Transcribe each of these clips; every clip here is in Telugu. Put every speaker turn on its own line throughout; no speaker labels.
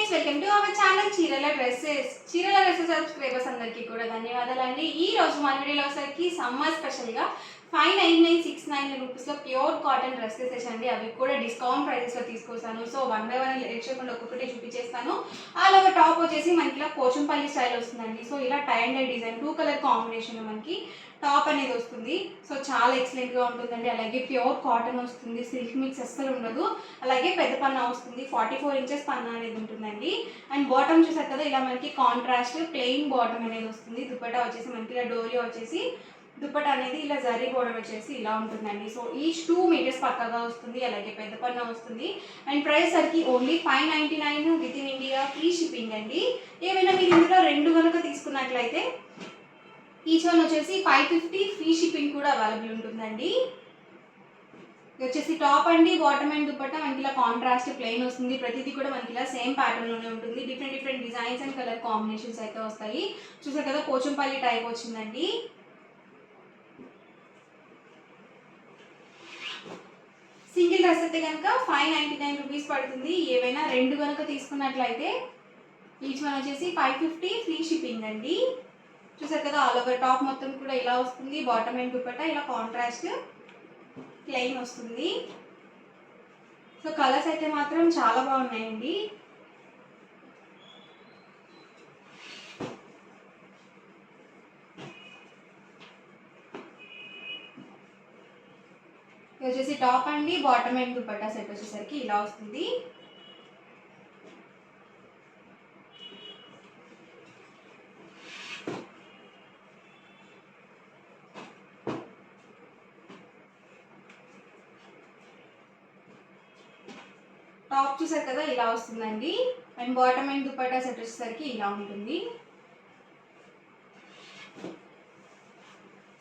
Friends, welcome to our channel చీరల డ్రెస్సెస్ సబ్స్క్రైబర్స్ అందరికీ కూడా ధన్యవాదాలండి. ఈ రోజు మన వీడియోలో వచ్చేసరికి సమ్మర్ స్పెషల్గా 59969 రూపీస్లో ప్యూర్ కాటన్ డ్రెస్సెస్ వేసండి. అవి కూడా డిస్కౌంట్ ప్రైజెస్లో తీసుకొస్తాను. సో 1 by 1 లేట్ చేయకుండా ఒక్కొక్కటి చూపించేస్తాను. ఆల్ ఓవర్ టాప్ వచ్చేసి మనకి ఇలా పోచంపల్లి స్టైల్ వస్తుందండి. సో ఇలా tie and dye design 2 colour కాంబినేషన్లో మనకి టాప్ అనేది వస్తుంది. సో చాలా ఎక్సలెంట్గా ఉంటుందండి. అలాగే ప్యూర్ కాటన్ వస్తుంది, సిల్క్ మిక్స్ అస్సలు ఉండదు. అలాగే పెద్ద పన్నా వస్తుంది, 44 ఇంచెస్ పన్నా అనేది ఉంటుందండి. అండ్ బాటమ్ చూసారు కదా, ఇలా మనకి కాంట్రాస్ట్ ప్లెయిన్ బాటమ్ అనేది వస్తుంది. దుపట్టా వచ్చేసి మనకి ఇలా డోరీ వచ్చేసి దుపట్టా అనేది ఇలా జరీ బోర్డర్ వచ్చేసి ఇలా ఉంటుందండి. సో ఈచ్ 2 మీటర్స్ పక్కగా వస్తుంది. అలాగే పెద్ద పన్నా వస్తుంది. అండ్ ప్రైస్ సరికి only 599 with in India, free shipping అండి. ఏమైనా మీరు ఇందులో 2 కనుక తీసుకున్నట్లయితే ఈచ్ వన్ వచ్చేసి 550, ఫ్రీ షిప్పింగ్ కూడా అవైలబుల్ ఉంటుందండి. ఇది వచ్చేసి టాప్ అండి, బాటమ్ అండ్ దుపట్టా మనకి ఇలా కాంట్రాస్ట్ ప్లెయిన్ వస్తుంది. ప్రతిదీ కూడా మనకి ఇలా సేమ్ ప్యాటర్న్లోనే ఉంటుంది. Different designs and colour combinations అయితే వస్తాయి. చూసారు కదా, పోచంపల్లి టైప్ వచ్చిందండి. సింగిల్ డ్రెస్ అయితే కనుక 599 రూపీస్ పడుతుంది. ఏవైనా 2 కనుక తీసుకున్నట్లయితే ఈచ్ వన్ వచ్చేసి 550, ఫ్రీ షిప్పింగ్ అండి. చూసారు కదా, ఆల్ ఓవర్ టాప్ మొత్తం కూడా ఇలా వస్తుంది. బాటమ్ అండ్ దుపట్టా ఇలా కాంట్రాస్ట్ ప్లెయిన్ వస్తుంది. సో కలర్స్ అయితే మాత్రం చాలా బాగున్నాయండి. ఇది వచ్చేసి టాప్ అండి, బాటమ్ అండ్ దుపట్టా సెట్ వచ్చేసరికి ఇలా వస్తుంది. టాప్ చూసారు కదా, ఇలా వస్తుందండి. And bottom and dupatta set వచ్చేసరికి ఇలా ఉంటుంది.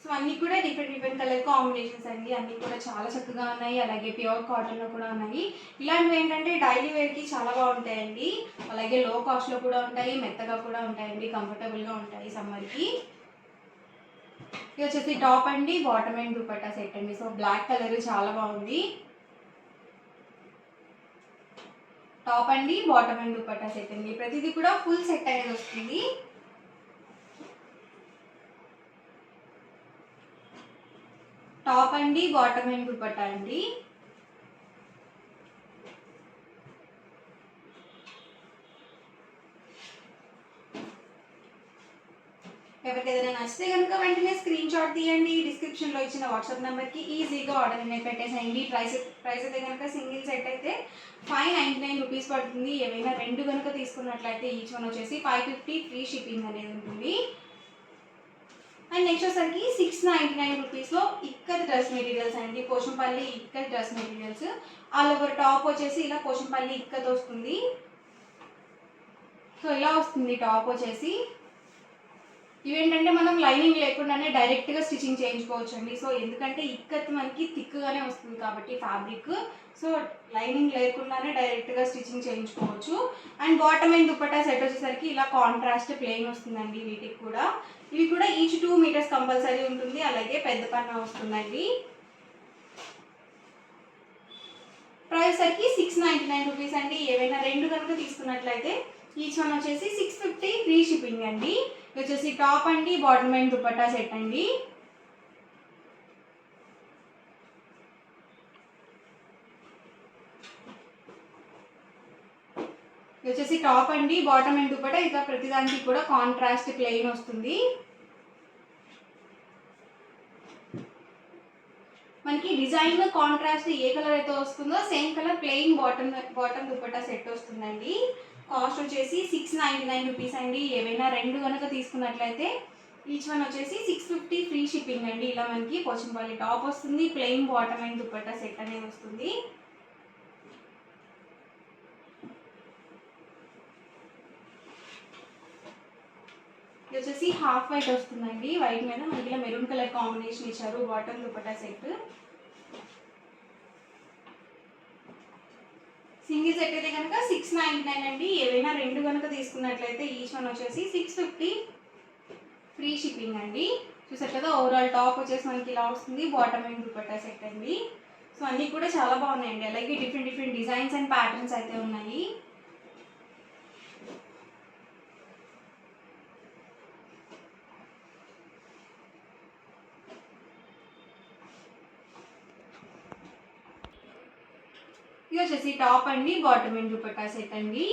సో అన్నీ కూడా డిఫరెంట్ కలర్ కాంబినేషన్స్ అండి. అన్నీ కూడా చాలా చక్కగా ఉన్నాయి. అలాగే ప్యూర్ కాటన్లో కూడా ఉన్నాయి. ఇలాంటివి ఏంటంటే డైలీ వేర్కి చాలా బాగుంటాయండి. అలాగే లో కాస్ట్లో కూడా ఉంటాయి, మెత్తగా కూడా ఉంటాయండి, కంఫర్టబుల్గా ఉంటాయి సమ్మర్కి. ఇది వచ్చేసి టాప్ అండి, బాటమ్ అండ్ దుపట్టా సెట్ అండి. సో బ్లాక్ కలర్ చాలా బాగుంది. టాప్ అండి, బాటమ్ అండ్ దుపట్టా సెట్ అండి. ప్రతిదీ కూడా ఫుల్ సెట్ అనేది వస్తుంది. టాప్ అండి, బాటమ్ అండ్ దుపట్టా అండి. ఎవరికి ఏదైనా నచ్చితే కనుక వెంటనే స్క్రీన్ షాట్ తీయండి. డిస్క్రిప్షన్లో ఇచ్చిన వాట్సాప్ నెంబర్కి ఈజీగా ఆర్డర్ అనేది పెట్టేసేయండి. ప్రైస్ అయితే కనుక సింగిల్ సెట్ అయితే 599 రూపీస్ పడుతుంది. ఏవైనా 2 కనుక తీసుకున్నట్లయితే ఈచ్ వన్ వచ్చేసి 550, ఫ్రీ షిప్పింగ్ అనేది ఉంటుంది. అండ్ నెక్స్ట్ వచ్చేసరికి 699 రూపీస్లో ఇక్కత్ డ్రెస్ మెటీరియల్స్ అండి. Pochampally ikat dress materials. All over top వచ్చేసి ఇలా పోచంపల్లి ఇక్కత్ వస్తుంది. సో ఇలా వస్తుంది టాప్ వచ్చేసి. ఇవేంటంటే మనం లైనింగ్ లేకుండానే డైరెక్ట్గా స్టిచ్చింగ్ చేయించుకోవచ్చు అండి. సో ఎందుకంటే ఇక్కత్ మనకి థిక్గానే వస్తుంది కాబట్టి ఫ్యాబ్రిక్, సో లైనింగ్ లేకుండానే డైరెక్ట్గా స్టిచ్చింగ్ చేయించుకోవచ్చు. And bottom and dupatta set వచ్చేసరికి ఇలా కాంట్రాస్ట్ ప్లెయిన్ వస్తుందండి. వీటికి కూడా ఇవి కూడా ఈచ్ 2 మీటర్స్ కంపల్సరీ ఉంటుంది. అలాగే పెద్ద పన్నా వస్తుందండి. ప్రైస్ సరికి 699 రూపీస్ అండి. ఏవైనా 2 కనుక తీసుకున్నట్లయితే ఈచ్ వన్ వచ్చేసి 650, ఫ్రీ షిప్పింగ్ అండి. ఇది వచ్చేసి టాప్ అండి, బాటమ్ అండ్ దుపట్టా సెట్ అండి. ఇది వచ్చేసి టాప్ అండి, బాటమ్ అండ్ దుపట్టా. ఇక ప్రతిదానికి కూడా కాంట్రాస్ట్ ప్లెయిన్ వస్తుంది. మనకి డిజైన్ కాంట్రాస్ట్ ఏ కలర్ అయితే వస్తుందో same colour plain bottom dupatta set వస్తుందండి. కాస్ట్ వచ్చేసి 699 రూపీస్ అండి. ఏవైనా 2 కనుక తీసుకున్నట్లయితే ఈచ్ వన్ వచ్చేసి 650, ఫ్రీ షిప్పింగ్ అండి. ఇలా మనకి పోచంపల్లి టాప్ వస్తుంది, plain bottom and dupatta set అనేది వస్తుంది. ఇది వచ్చేసి హాఫ్ వైట్ వస్తుందండి. వైట్ మీద మనకి ఇలా మెరూన్ కలర్ కాంబినేషన్ ఇచ్చారు. Bottom dupatta set. Single set అయితే కనుక 699 అండి. ఏవైనా 2 కనుక తీసుకున్నట్లయితే ఈచ్ వన్ వచ్చేసి 650, ఫ్రీ షిప్పింగ్ అండి. చూసారు కదా, ఓవరాల్ టాప్ వచ్చేసి మనకి ఇలా వస్తుంది. బాటమ్ అండ్ దుపట్టా సెట్ అండి. సో అన్నీ కూడా చాలా బాగున్నాయండి. అలాగే డిఫరెంట్ డిజైన్స్ అండ్ ప్యాటర్న్స్ అయితే ఉన్నాయి. ఇది వచ్చేసి టాప్ అండి, బాటమ్ అండ్ దుపట్టా సెట్ అండి.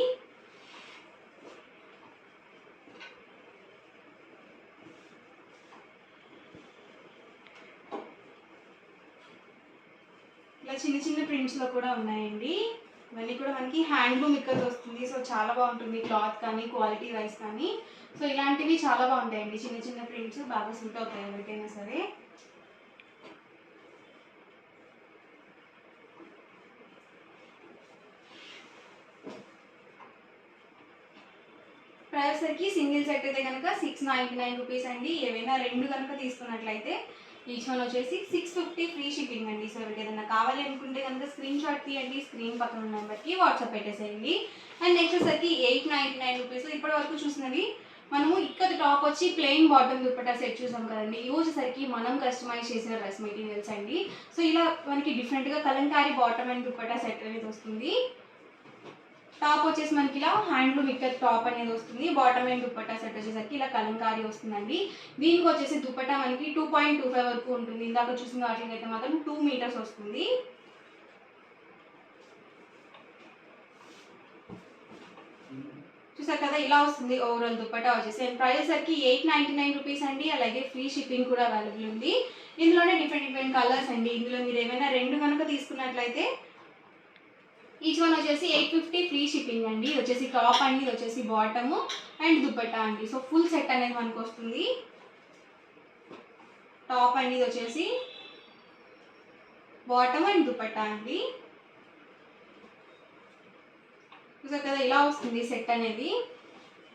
ఇలా చిన్న చిన్న ప్రింట్స్లో కూడా ఉన్నాయండి. ఇవన్నీ కూడా మనకి హ్యాండ్లూమ్ ఇక్కడ వస్తుంది. సో చాలా బాగుంటుంది క్లాత్ కానీ క్వాలిటీ వైజ్ కానీ. సో ఇలాంటివి చాలా బాగుంటాయండి. చిన్న చిన్న ప్రింట్స్ బాగా సూట్ అవుతాయి ఎవరికైనా సరే. ప్రైస్ సరికి సింగిల్ సెట్ అయితే కనుక 699 రూపీస్ అండి. ఏవైనా రెండు కనుక తీసుకున్నట్లయితే ఈచ్ వన్ వచ్చేసి 650 ఫ్రీ షిప్పింగ్ అండి. సో ఎవరికి ఏదైనా కావాలి అనుకుంటే కనుక స్క్రీన్ షాట్ తీయండి, స్క్రీన్ పక్కన ఉన్న నెంబర్కి వాట్సాప్ పెట్టేసేయండి. అండ్ నెక్స్ట్ వచ్చేసరికి 899 రూపీస్. ఇప్పటి వరకు చూసినవి మనము ఇక్కడ టాప్ వచ్చి ప్లెయిన్ బాటమ్ దుపట్టా సెట్ చూసాం కదండి. ఇవి వచ్చేసరికి మనం కస్టమైజ్ చేసిన డ్రెస్ మెటీరియల్స్ అండి. సో ఇలా మనకి డిఫరెంట్గా Kalamkari bottom and dupatta set అనేది వస్తుంది. టాప్ వచ్చేసి మనకి ఇలా హ్యాండ్లూమ్ ఇక్కడ టాప్ అనేది వస్తుంది. బాటమ్ అండ్ దుపట్టా సెట్ వచ్చేసరికి ఇలా కలంకారీ వస్తుందండి. దీనికి వచ్చేసి దుపట్టా మనకి 2.25 వరకు ఉంటుంది. ఇందాక చూసిన వాటికి అయితే మాత్రం 2 మీటర్స్ వస్తుంది. చూసారు కదా, ఇలా వస్తుంది ఓవరాల్ దుపట్టా వచ్చేసి. అండ్ ప్రైస్ సరికి 899 రూపీస్ అండి. అలాగే ఫ్రీ షిప్పింగ్ కూడా అవైలబుల్ ఉంది. ఇందులోనే డిఫరెంట్ డిఫరెంట్ కలర్స్ అండి. ఇందులో మీరు ఏమైనా రెండు కనుక తీసుకున్నట్లయితే ఈచ్ వన్ వచ్చేసి 850 ఫ్రీ షిప్పింగ్ అండి. ఇది వచ్చేసి టాప్ అండి, ఇది వచ్చేసి బాటము అండ్ దుపట్టా అండి. సో ఫుల్ సెట్ అనేది మనకు వస్తుంది. టాప్ అండి, ఇది వచ్చేసి బాటమ్ అండ్ దుపట్టా అండి. చూసారు కదా, ఇలా వస్తుంది సెట్ అనేది.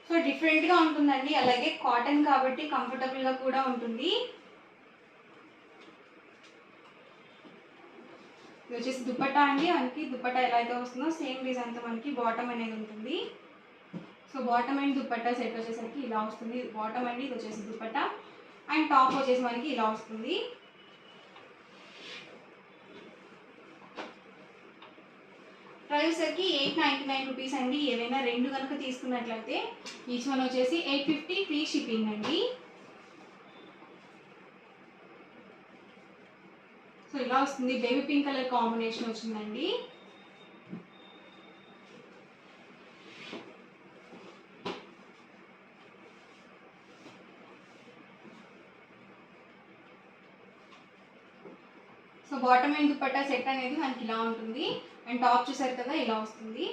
సో డిఫరెంట్గా ఉంటుందండి. అలాగే కాటన్ కాబట్టి కంఫర్టబుల్గా కూడా ఉంటుంది. ఇది వచ్చేసి దుపట్టా అండి. మనకి దుపట్టా ఎలా అయితే వస్తుందో సేమ్ డిజైన్తో మనకి బాటమ్ అనేది ఉంటుంది. So bottom and dupatta set వచ్చేసరికి ఇలా వస్తుంది. బాటమ్ అండి, ఇది వచ్చేసి దుపట్టా అండ్ టాప్ వచ్చేసి మనకి ఇలా వస్తుంది. ప్రైస్ సరికి 899 రూపీస్ అండి. ఏవైనా రెండు కనుక తీసుకున్నట్లయితే ఈచ్ వన్ వచ్చేసి 850 ఫ్రీ షిప్పింగ్ అండి. సో ఇలా వస్తుంది. బేబీ పింక్ కలర్ కాంబినేషన్ వచ్చిందండి. So bottom and dupatta set అనేది మనకి ఇలా ఉంటుంది. అండ్ టాప్ చూసారు కదా, ఇలా వస్తుంది.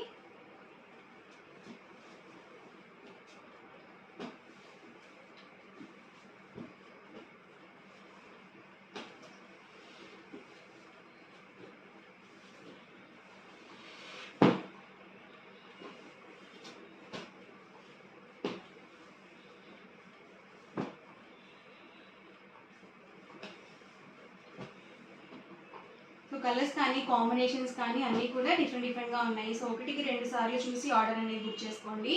సో కలర్స్ కానీ కాంబినేషన్స్ కానీ అన్నీ కూడా డిఫరెంట్గా ఉన్నాయి. సో ఒకటికి రెండు సార్లు చూసి ఆర్డర్ అనేది బుక్ చేసుకోండి.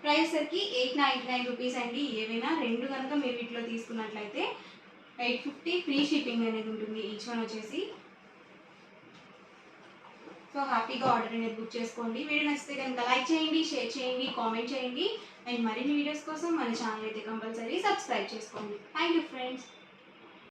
ప్రైస్ సరికి 899 రూపీస్ అండి. ఏవైనా రెండు కనుక మీరు వీటిలో తీసుకున్నట్లయితే 850 ఫ్రీ షిప్పింగ్ అనేది ఉంటుంది ఈచ్ వన్ వచ్చేసి. సో హ్యాపీగా ఆర్డర్ అనేది బుక్ చేసుకోండి. వీడియో నచ్చితే కనుక లైక్ చేయండి, షేర్ చేయండి, కామెంట్ చేయండి. అండ్ మరిన్ని వీడియోస్ కోసం మన ఛానల్ అయితే కంపల్సరీ సబ్స్క్రైబ్ చేసుకోండి. Thank you friends.